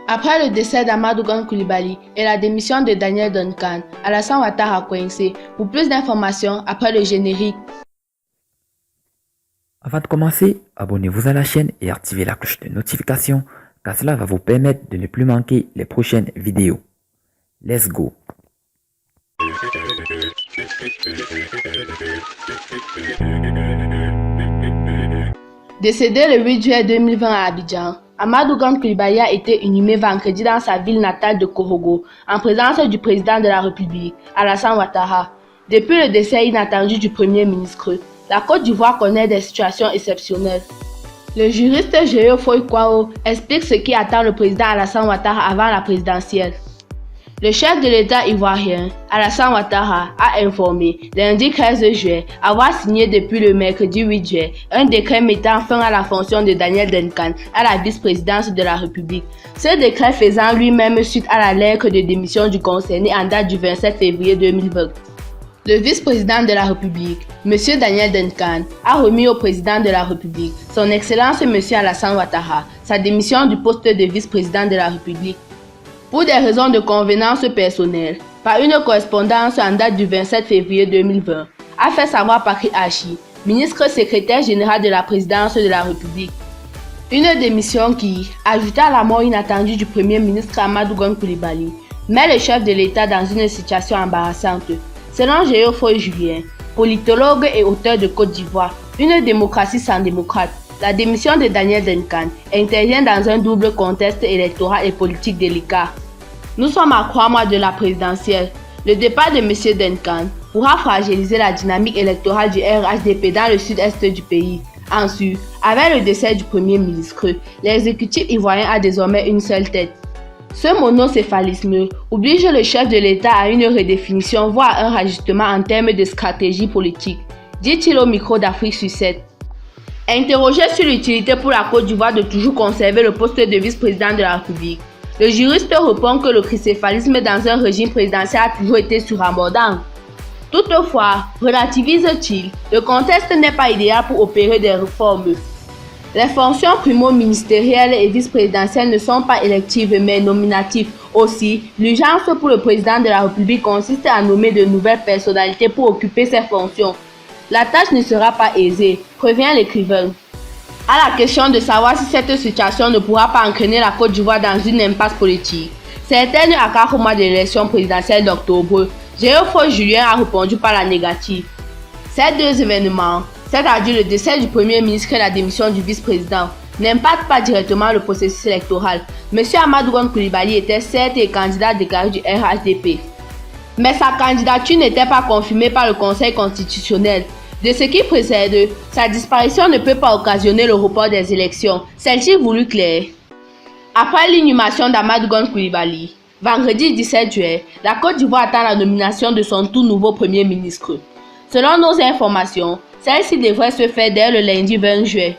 Après le décès d'Amadou Gon Coulibaly et la démission de Daniel Duncan, Alassane Ouattara a coincé. Pour plus d'informations, après le générique. Avant de commencer, abonnez-vous à la chaîne et activez la cloche de notification car cela va vous permettre de ne plus manquer les prochaines vidéos. Let's go! Décédé le 8 juillet 2020 à Abidjan, Amadou Gon Coulibaly a été inhumé vendredi dans sa ville natale de Korogo, en présence du président de la République, Alassane Ouattara. Depuis le décès inattendu du Premier ministre, la Côte d'Ivoire connaît des situations exceptionnelles. Le juriste Géo Foy Kwao explique ce qui attend le président Alassane Ouattara avant la présidentielle. Le chef de l'État ivoirien, Alassane Ouattara, a informé lundi 13 juillet avoir signé depuis le mercredi 8 juillet un décret mettant fin à la fonction de Daniel Duncan à la vice-présidence de la République. Ce décret faisant lui-même suite à la lettre de démission du concerné en date du 27 février 2020. Le vice-président de la République, M. Daniel Duncan, a remis au président de la République, son Excellence M. Alassane Ouattara, sa démission du poste de vice-président de la République. Pour des raisons de convenance personnelle, par une correspondance en date du 27 février 2020, a fait savoir Pakri Achi, ministre secrétaire général de la présidence de la République. Une démission qui, ajoutée à la mort inattendue du Premier ministre Amadou Gon Coulibaly, met le chef de l'État dans une situation embarrassante. Selon Géo Foy Julien, politologue et auteur de Côte d'Ivoire, une démocratie sans démocrate, la démission de Daniel Duncan intervient dans un double contexte électoral et politique délicat. Nous sommes à 3 mois de la présidentielle. Le départ de M. Duncan pourra fragiliser la dynamique électorale du RHDP dans le sud-est du pays. Ensuite, avec le décès du Premier ministre, l'exécutif ivoirien a désormais une seule tête. Ce monocéphalisme oblige le chef de l'État à une redéfinition, voire un rajustement en termes de stratégie politique, dit-il au micro d'Afrique sur 7. Interrogé sur l'utilité pour la Côte d'Ivoire de toujours conserver le poste de vice-président de la République, le juriste répond que le tricéphalisme dans un régime présidentiel a toujours été surabondant. Toutefois, relativise-t-il, le contexte n'est pas idéal pour opérer des réformes. Les fonctions primo-ministérielles et vice-présidentielles ne sont pas électives mais nominatives. Aussi, l'urgence pour le président de la République consiste à nommer de nouvelles personnalités pour occuper ces fonctions. La tâche ne sera pas aisée, prévient l'écrivain. À la question de savoir si cette situation ne pourra pas entraîner la Côte d'Ivoire dans une impasse politique, certaines à 4 mois de l'élection présidentielle d'octobre, Géo Foy Julien a répondu par la négative. Ces deux événements, c'est-à-dire le décès du Premier ministre et la démission du vice-président, n'impactent pas directement le processus électoral. M. Amadou Gon Coulibaly était certes candidat déclaré du RHDP. Mais sa candidature n'était pas confirmée par le Conseil constitutionnel. De ce qui précède, sa disparition ne peut pas occasionner le report des élections. Celle-ci voulue claire. Après l'inhumation d'Amadou Gon Coulibaly, vendredi 17 juillet, la Côte d'Ivoire attend la nomination de son tout nouveau Premier ministre. Selon nos informations, celle-ci devrait se faire dès le lundi 20 juillet.